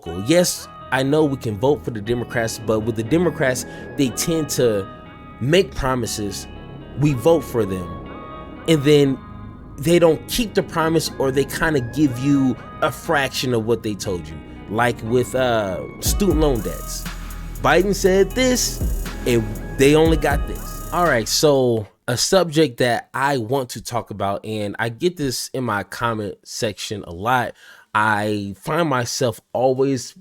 Cool. Yes, I know we can vote for the Democrats, but with the Democrats, they tend to make promises. We vote for them, and then they don't keep the promise, or they kind of give you a fraction of what they told you. Like with student loan debts. Biden said this, and they only got this. All right, so a subject that I want to talk about, and I get this in my comment section a lot. I find myself always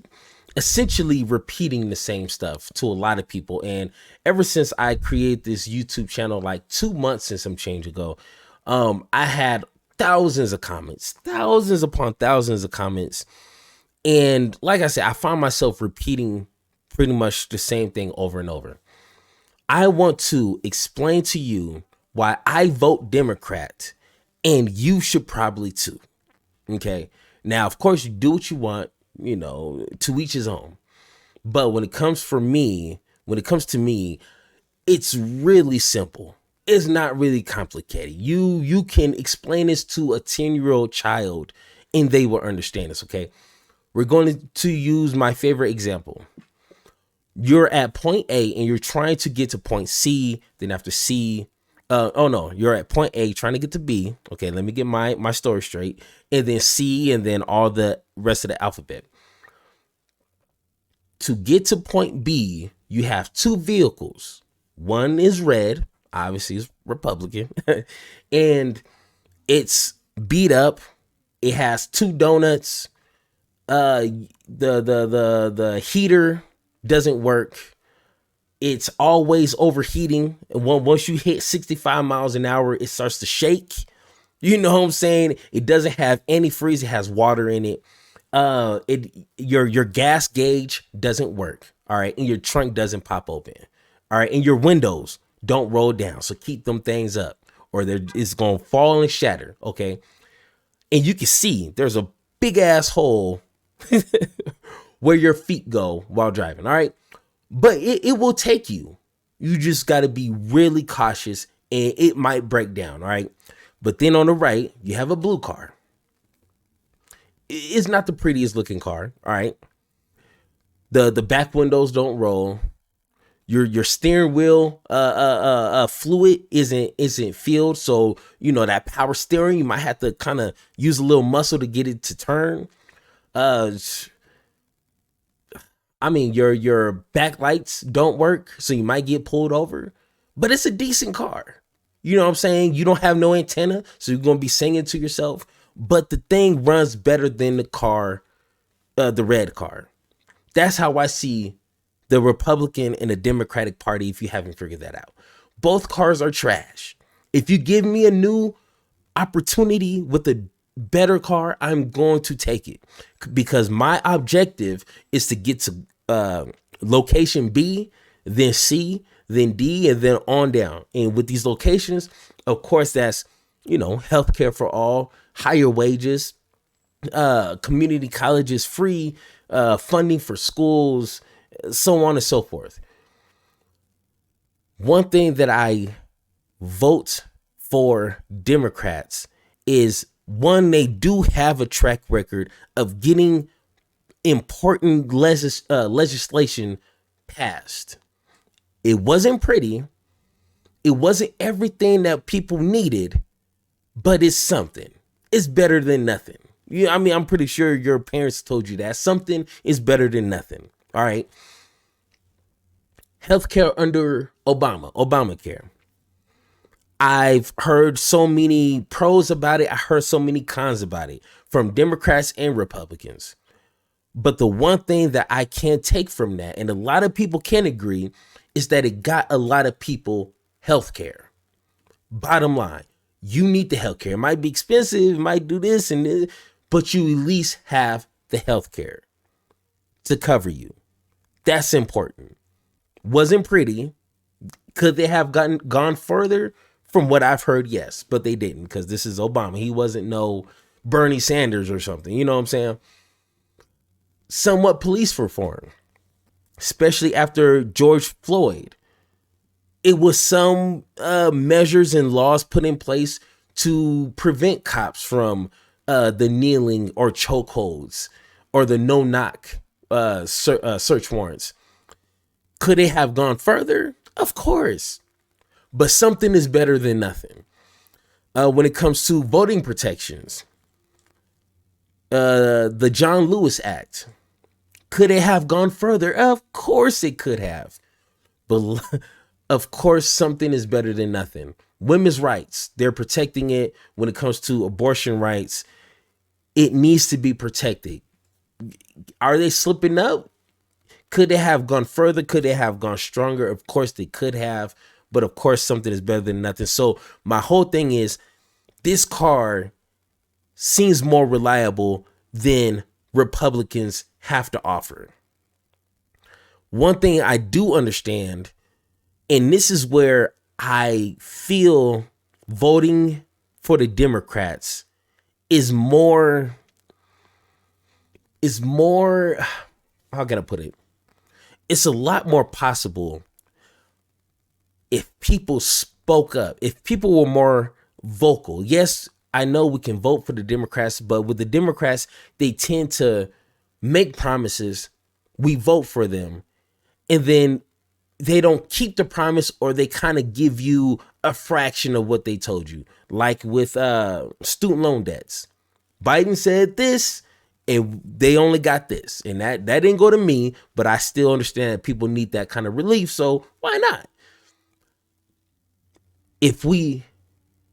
essentially repeating the same stuff to a lot of people. And ever since I created this YouTube channel, like 2 months and some change ago, I had thousands of comments, thousands upon thousands of comments. And like I said, I find myself repeating pretty much the same thing over and over. I want to explain to you why I vote Democrat, and you should probably too. Okay. Now, of course, you do what you want, to each his own. But when it comes to me, it's really simple. It's not really complicated. You can explain this to a 10-year-old child and they will understand this, okay? We're going to use my favorite example. You're at point A and you're trying to get to point C, then after C, you're at point A trying to get to B. Okay, let me get my story straight. And then C, and then all the rest of the alphabet. To get to point B, you have two vehicles. One is red, obviously it's Republican, and it's beat up. It has two donuts. The heater doesn't work. It's always overheating. And once you hit 65 miles an hour, it starts to shake. You know what I'm saying? It doesn't have any freeze. It has water in it. Your gas gauge doesn't work. All right. And your trunk doesn't pop open. All right. And your windows don't roll down. So keep them things up or it's going to fall and shatter. Okay. And you can see there's a big ass hole where your feet go while driving. All right. But it will take you. You just got to be really cautious and it might break down. All right. But then on the right, you have a blue car. It's not the prettiest looking car. All right. The back windows don't roll. Your steering wheel fluid isn't filled. So, that power steering, you might have to kind of use a little muscle to get it to turn. Your back lights don't work, so you might get pulled over, but it's a decent car. You know what I'm saying? You don't have no antenna, so you're going to be singing to yourself, but the thing runs better than the car, the red car. That's how I see the Republican and the Democratic Party, if you haven't figured that out. Both cars are trash. If you give me a new opportunity with a better car, I'm going to take it because my objective is to get to location B, then C, then D, and then on down. And with these locations, of course, that's, healthcare for all, higher wages, community colleges, free funding for schools, so on and so forth. One thing that I vote for Democrats is, one, they do have a track record of getting important legislation passed. It wasn't pretty. It wasn't everything that people needed, but it's something. It's better than nothing. I'm pretty sure your parents told you that. Something is better than nothing. All right. Healthcare under Obamacare. I've heard so many pros about it. I heard so many cons about it from Democrats and Republicans. But the one thing that I can't take from that, and a lot of people can agree, is that it got a lot of people health care. Bottom line, you need the health care. It might be expensive, it might do this and this, but you at least have the health care to cover you. That's important. Wasn't pretty. Could they have gone further? From what I've heard, yes, but they didn't because this is Obama. He wasn't no Bernie Sanders or something. You know what I'm saying? Somewhat police reform, especially after George Floyd. It was some measures and laws put in place to prevent cops from the kneeling or chokeholds or the no knock search warrants. Could they have gone further? Of course. But something is better than nothing. When it comes to voting protections, the John Lewis Act, could it have gone further? Of course it could have. But of course, something is better than nothing. Women's rights, they're protecting it. When it comes to abortion rights, it needs to be protected. Are they slipping up? Could they have gone further? Could they have gone stronger? Of course they could have. But of course, something is better than nothing. So my whole thing is, this car seems more reliable than Republicans have to offer. One thing I do understand, and this is where I feel voting for the Democrats is more, how can I put it? It's a lot more possible if people spoke up, if people were more vocal. Yes, I know we can vote for the Democrats, but with the Democrats, they tend to make promises. We vote for them, and then they don't keep the promise, or they kind of give you a fraction of what they told you. Like with student loan debts. Biden said this, and they only got this. And that didn't go to me, but I still understand that people need that kind of relief, so why not? If we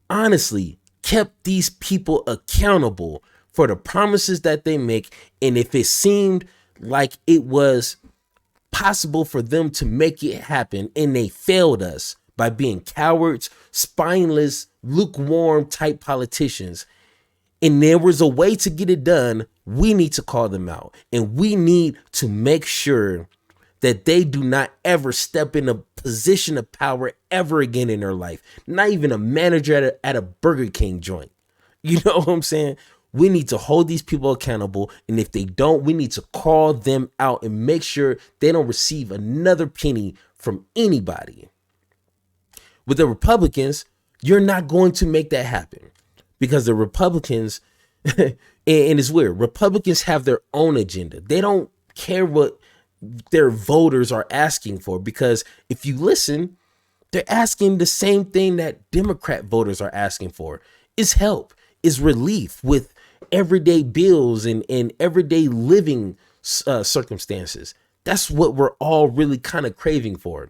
honestly kept these people accountable for the promises that they make, and if it seemed like it was possible for them to make it happen and they failed us by being cowards, spineless, lukewarm type politicians, and there was a way to get it done, we need to call them out, and we need to make sure that they do not ever step in a position of power ever again in their life. Not even a manager at a Burger King joint. You know what I'm saying? We need to hold these people accountable. And if they don't, we need to call them out and make sure they don't receive another penny from anybody. With the Republicans, you're not going to make that happen, because the Republicans, and it's weird, Republicans have their own agenda. They don't care what their voters are asking for, because if you listen, they're asking the same thing that Democrat voters are asking for, is help, is relief with everyday bills and everyday living circumstances. That's what we're all really kind of craving for.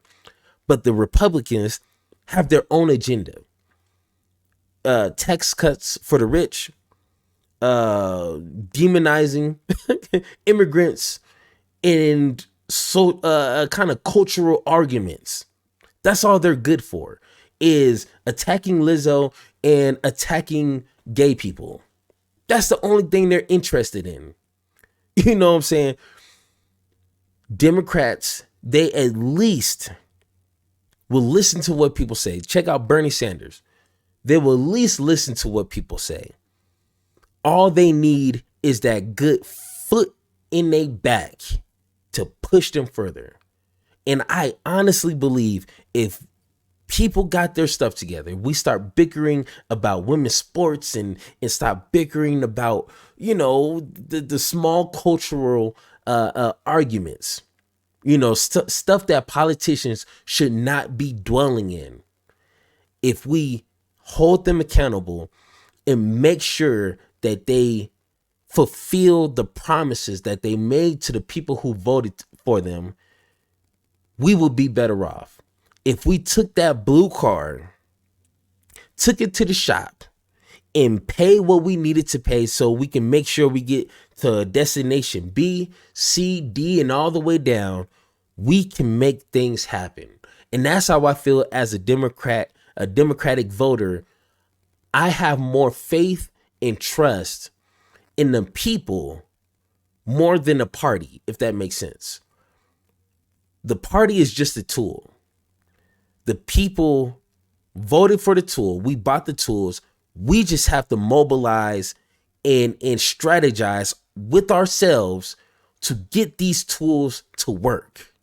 But the Republicans have their own agenda. Tax cuts for the rich, demonizing immigrants, and so kind of cultural arguments. That's all they're good for, is attacking Lizzo and attacking gay people. That's the only thing they're interested in. You know what I'm saying? Democrats, they at least will listen to what people say. Check out Bernie Sanders. They will at least listen to what people say. All they need is that good foot in their back to push them further. And I honestly believe if people got their stuff together, we start bickering about women's sports and stop bickering about, you know, the small cultural arguments, you know, stuff that politicians should not be dwelling in. If we hold them accountable and make sure that they fulfill the promises that they made to the people who voted for them, we will be better off. If we took that blue card, took it to the shop, and pay what we needed to pay so we can make sure we get to destination B, C, D, and all the way down, we can make things happen. And that's how I feel as a Democrat, a Democratic voter. I have more faith and trust in the people more than the party, if that makes sense. The party is just a tool. The people voted for the tool. We bought the tools. We just have to mobilize and strategize with ourselves to get these tools to work.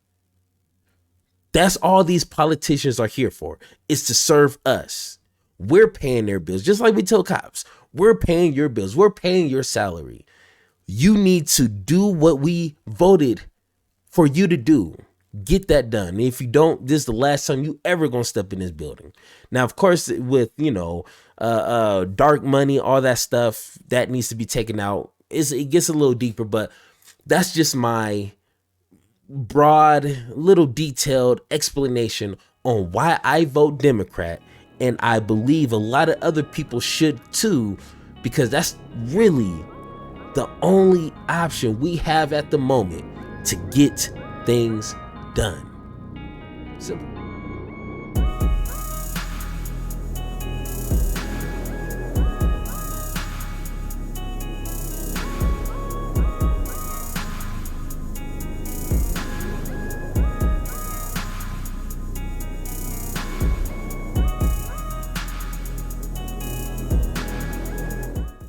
That's all these politicians are here for, is to serve us. We're paying their bills, just like we tell cops. We're paying your bills. We're paying your salary. You need to do what we voted for you to do. Get that done. If you don't, this is the last time you ever gonna step in this building. Now, of course, with dark money, all that stuff that needs to be taken out. It gets a little deeper, but that's just my broad, little detailed explanation on why I vote Democrat, and I believe a lot of other people should too, because that's really the only option we have at the moment to get things done. Simple.